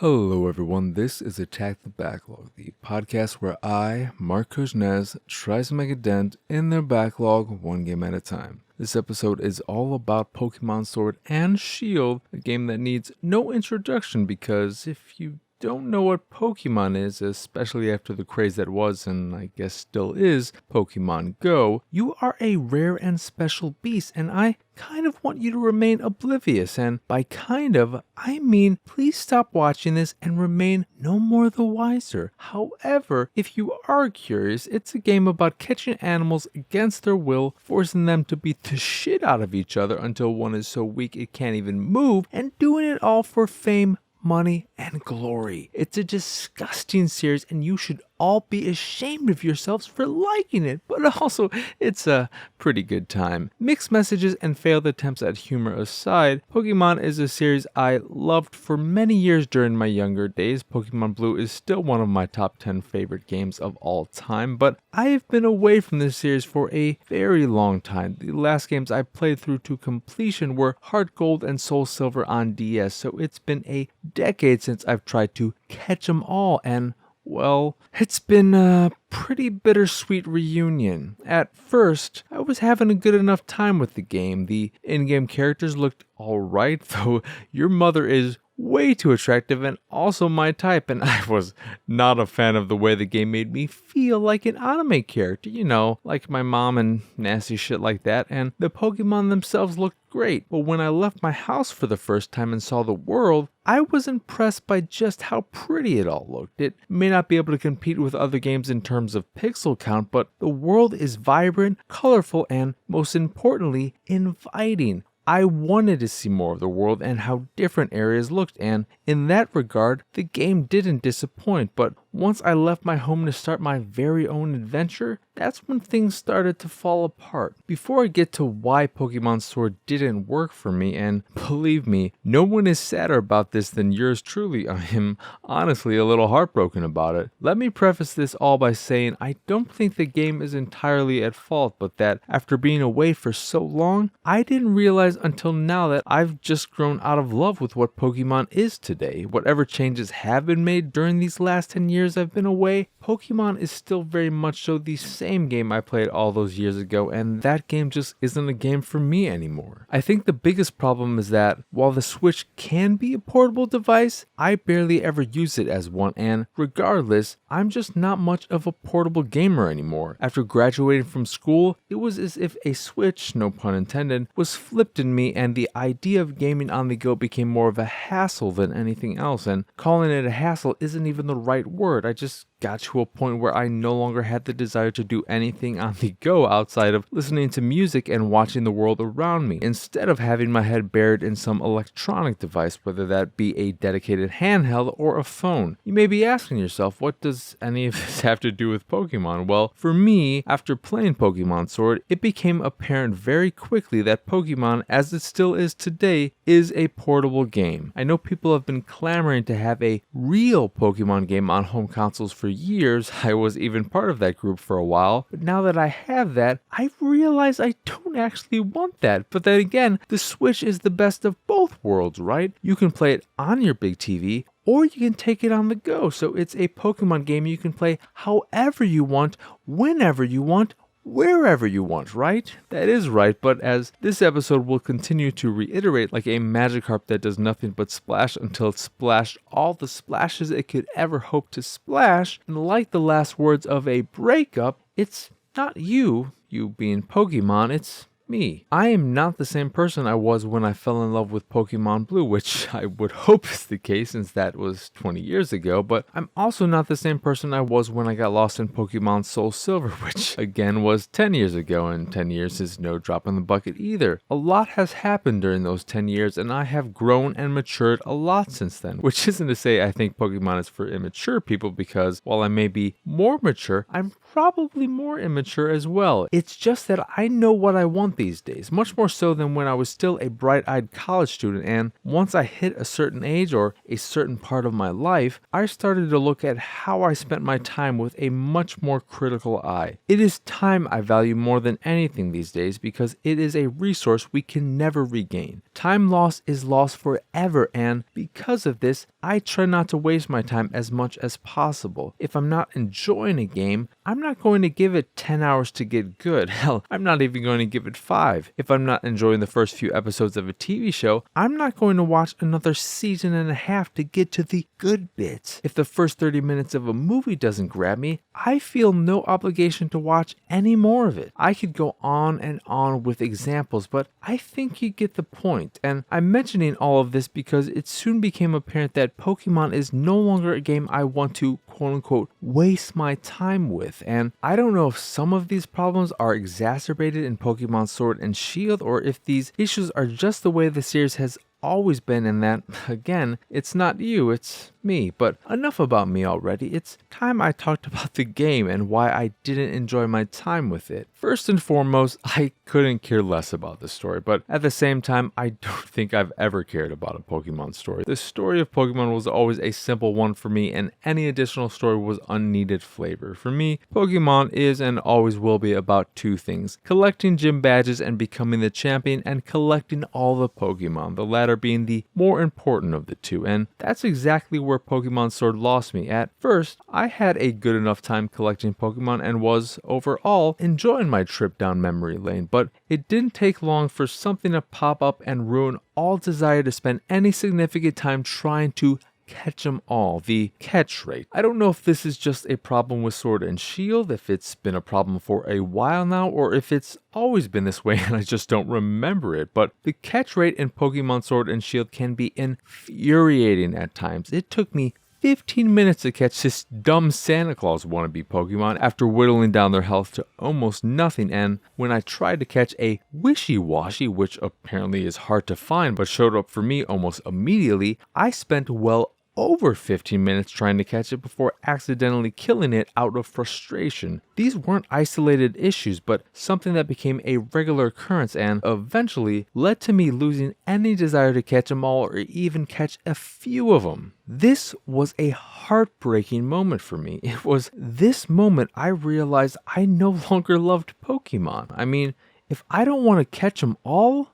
Hello everyone, this is Attack the Backlog, the podcast where I, Marc, tries to make a dent in their backlog one game at a time. This episode is all about Pokemon Sword and Shield, a game that needs no introduction because if you don't know what Pokemon is, especially after the craze that was and I guess still is Pokemon Go, you are a rare and special beast, and I kind of want you to remain oblivious, and by kind of, I mean please stop watching this and remain no more the wiser. However, if you are curious, it's a game about catching animals against their will, forcing them to beat the shit out of each other until one is so weak it can't even move, and doing it all for fame, money, and glory. It's a disgusting series, and you should all be ashamed of yourselves for liking it, but also it's a pretty good time. Mixed messages and failed attempts at humor aside, Pokemon is a series I loved for many years during my younger days. Pokemon Blue is still one of my top 10 favorite games of all time, but I have been away from this series for a very long time. The last games I played through to completion were Heart Gold and Soul Silver on DS, so it's been a decade since I've tried to catch them all, and well, it's been a pretty bittersweet reunion. At first, I was having a good enough time with the game. The in-game characters looked alright, though your mother is way too attractive and also my type, and I was not a fan of the way the game made me feel like an anime character, like my mom and nasty shit like that, and the Pokemon themselves looked great, but when I left my house for the first time and saw the world, I was impressed by just how pretty it all looked. It may not be able to compete with other games in terms of pixel count, but the world is vibrant, colorful, and most importantly, inviting. I wanted to see more of the world and how different areas looked, and in that regard, the game didn't disappoint, but once I left my home to start my very own adventure, that's when things started to fall apart. Before I get to why Pokemon Sword didn't work for me, and believe me, no one is sadder about this than yours truly, I am honestly a little heartbroken about it. Let me preface this all by saying I don't think the game is entirely at fault, but that after being away for so long, I didn't realize until now that I've just grown out of love with what Pokemon is today. Whatever changes have been made during these last 10 years I've been away, Pokemon is still very much so the same game I played all those years ago, and that game just isn't a game for me anymore. I think the biggest problem is that while the Switch can be a portable device, I barely ever use it as one, and regardless, I'm just not much of a portable gamer anymore. After graduating from school, it was as if a switch, no pun intended, was flipped in me, and the idea of gaming on the go became more of a hassle than anything else, and calling it a hassle isn't even the right word. I just got to a point where I no longer had the desire to do anything on the go outside of listening to music and watching the world around me, instead of having my head buried in some electronic device, whether that be a dedicated handheld or a phone. You may be asking yourself, what does any of this have to do with Pokemon? Well, for me, after playing Pokemon Sword, it became apparent very quickly that Pokemon, as it still is today, is a portable game. I know people have been clamoring to have a real Pokemon game on home consoles for years. I was even part of that group for a while, but now that I have that, I realize I don't actually want that. But then again, the Switch is the best of both worlds, right? You can play it on your big TV, or you can take it on the go. So it's a Pokemon game you can play however you want, whenever you want, wherever you want, right? That is right, but as this episode will continue to reiterate, like a Magikarp that does nothing but splash until it splashed all the splashes it could ever hope to splash, and like the last words of a breakup, it's not you being Pokemon, it's me. I am not the same person I was when I fell in love with Pokemon Blue, which I would hope is the case since that was 20 years ago, but I'm also not the same person I was when I got lost in Pokemon Soul Silver, which again was 10 years ago, and 10 years is no drop in the bucket either. A lot has happened during those 10 years, and I have grown and matured a lot since then, which isn't to say I think Pokemon is for immature people, because while I may be more mature, I'm probably more immature as well. It's just that I know what I want these days, much more so than when I was still a bright-eyed college student, and once I hit a certain age or a certain part of my life, I started to look at how I spent my time with a much more critical eye. It is time I value more than anything these days because it is a resource we can never regain. Time lost is lost forever, and because of this, I try not to waste my time as much as possible. If I'm not enjoying a game, I'm not going to give it 10 hours to get good. Hell, I'm not even going to give it 5. If I'm not enjoying the first few episodes of a TV show, I'm not going to watch another season and a half to get to the good bits. If the first 30 minutes of a movie doesn't grab me, I feel no obligation to watch any more of it. I could go on and on with examples, but I think you get the point. And I'm mentioning all of this because it soon became apparent that Pokemon is no longer a game I want to quote-unquote waste my time with. And I don't know if some of these problems are exacerbated in Pokemon Sword and Shield, or if these issues are just the way the series has always been, and that, again, it's not you, it's me. But enough about me already. It's time I talked about the game and why I didn't enjoy my time with it. First and foremost, I couldn't care less about the story, but at the same time, I don't think I've ever cared about a Pokemon story. The story of Pokemon was always a simple one for me, and any additional story was unneeded flavor. For me, Pokemon is and always will be about two things: collecting gym badges and becoming the champion, and collecting all the Pokemon, the latter being the more important of the two. And that's exactly where Pokemon Sword lost me. At first, I had a good enough time collecting Pokemon and was, overall, enjoying my trip down memory lane, but it didn't take long for something to pop up and ruin all desire to spend any significant time trying to catch them all: the catch rate. I don't know if this is just a problem with Sword and Shield, if it's been a problem for a while now, or if it's always been this way and I just don't remember it, but the catch rate in Pokemon Sword and Shield can be infuriating at times. It took me 15 minutes to catch this dumb Santa Claus wannabe Pokemon after whittling down their health to almost nothing, and when I tried to catch a Wishy-Washy, which apparently is hard to find but showed up for me almost immediately, I spent well over 15 minutes trying to catch it before accidentally killing it out of frustration. These weren't isolated issues, but something that became a regular occurrence and eventually led to me losing any desire to catch them all or even catch a few of them. This was a heartbreaking moment for me. It was this moment I realized I no longer loved Pokemon. I mean, if I don't want to catch them all,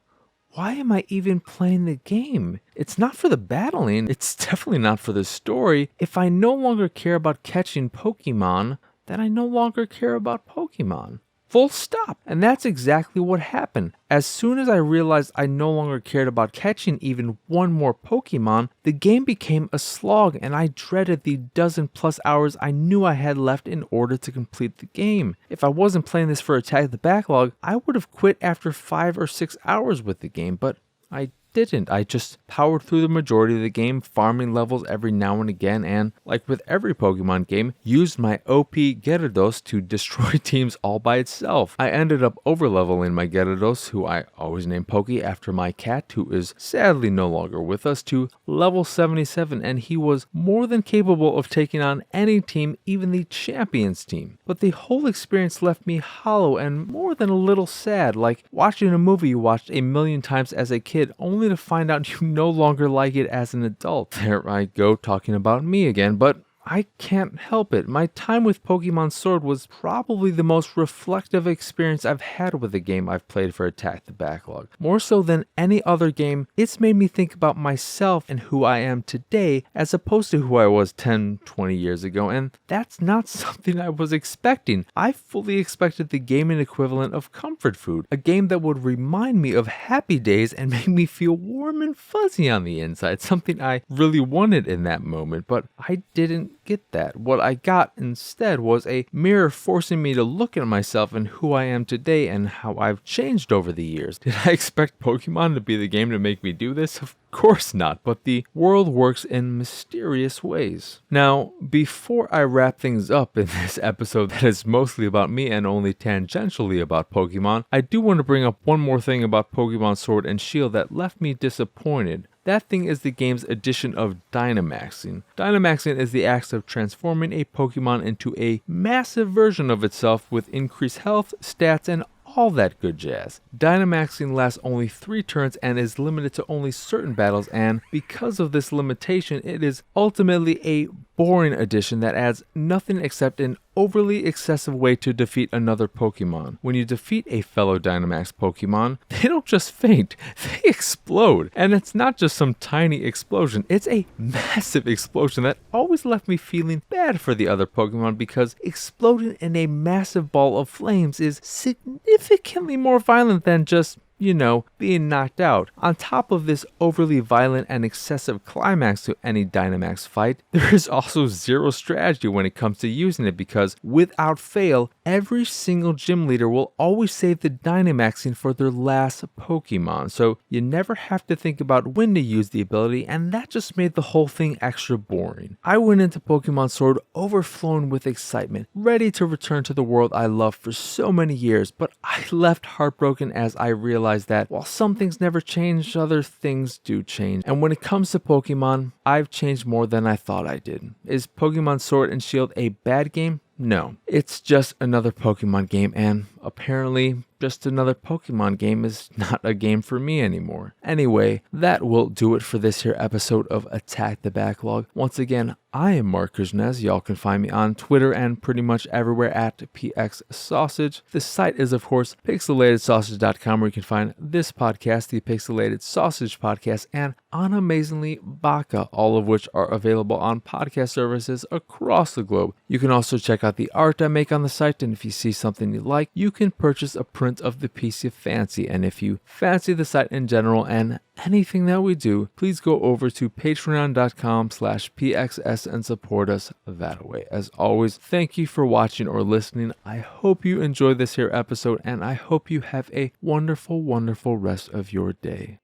why am I even playing the game? It's not for the battling, it's definitely not for the story. If I no longer care about catching Pokemon, then I no longer care about Pokemon. Full stop. And that's exactly what happened. As soon as I realized I no longer cared about catching even one more Pokemon, the game became a slog and I dreaded the dozen plus hours I knew I had left in order to complete the game. If I wasn't playing this for Attack the Backlog, I would have quit after 5 or 6 hours with the game, but I didn't. I just powered through the majority of the game, farming levels every now and again, and like with every Pokemon game, used my OP Gyarados to destroy teams all by itself. I ended up overleveling my Gyarados, who I always name Pokey after my cat, who is sadly no longer with us, to level 77, and he was more than capable of taking on any team, even the champions team. But the whole experience left me hollow and more than a little sad, like watching a movie you watched a million times as a kid, only to find out you no longer like it as an adult. There I go talking about me again, but I can't help it. My time with Pokemon Sword was probably the most reflective experience I've had with a game I've played for Attack the Backlog. More so than any other game, it's made me think about myself and who I am today as opposed to who I was 10, 20 years ago, and that's not something I was expecting. I fully expected the gaming equivalent of comfort food, a game that would remind me of happy days and make me feel warm and fuzzy on the inside, something I really wanted in that moment, but I didn't get that. What I got instead was a mirror forcing me to look at myself and who I am today and how I've changed over the years. Did I expect Pokemon to be the game to make me do this? Of course not, but the world works in mysterious ways. Now, before I wrap things up in this episode that is mostly about me and only tangentially about Pokemon, I do want to bring up one more thing about Pokemon Sword and Shield that left me disappointed. That thing is the game's addition of Dynamaxing. Dynamaxing is the act of transforming a Pokemon into a massive version of itself with increased health, stats, and all that good jazz. Dynamaxing lasts only 3 turns and is limited to only certain battles, and because of this limitation, it is ultimately a boring addition that adds nothing except an overly excessive way to defeat another Pokemon. When you defeat a fellow Dynamax Pokemon, they don't just faint, they explode. And it's not just some tiny explosion, it's a massive explosion that always left me feeling bad for the other Pokemon because exploding in a massive ball of flames is significantly more violent than just being knocked out. On top of this overly violent and excessive climax to any Dynamax fight, there is also zero strategy when it comes to using it because, without fail, every single gym leader will always save the Dynamaxing for their last Pokemon, so you never have to think about when to use the ability, and that just made the whole thing extra boring. I went into Pokemon Sword overflowing with excitement, ready to return to the world I loved for so many years, but I left heartbroken as I realized that while some things never change, other things do change. And when it comes to Pokemon, I've changed more than I thought I did. Is Pokemon Sword and Shield a bad game? No. It's just another Pokemon game, and apparently just another Pokemon game is not a game for me anymore. Anyway, that will do it for this here episode of Attack the Backlog. Once again, I am Marc. Y'all can find me on Twitter and pretty much everywhere at PXSausage. The site is, of course, pixelatedsausage.com, where you can find this podcast, the Pixelated Sausage Podcast, and unamazingly Baka, all of which are available on podcast services across the globe. You can also check out the art I make on the site, and if you see something you like, you can purchase a print of the piece you fancy. And if you fancy the site in general and anything that we do, please go over to patreon.com/pxs and support us that way. As always, thank you for watching or listening. I hope you enjoyed this here episode, and I hope you have a wonderful, wonderful rest of your day.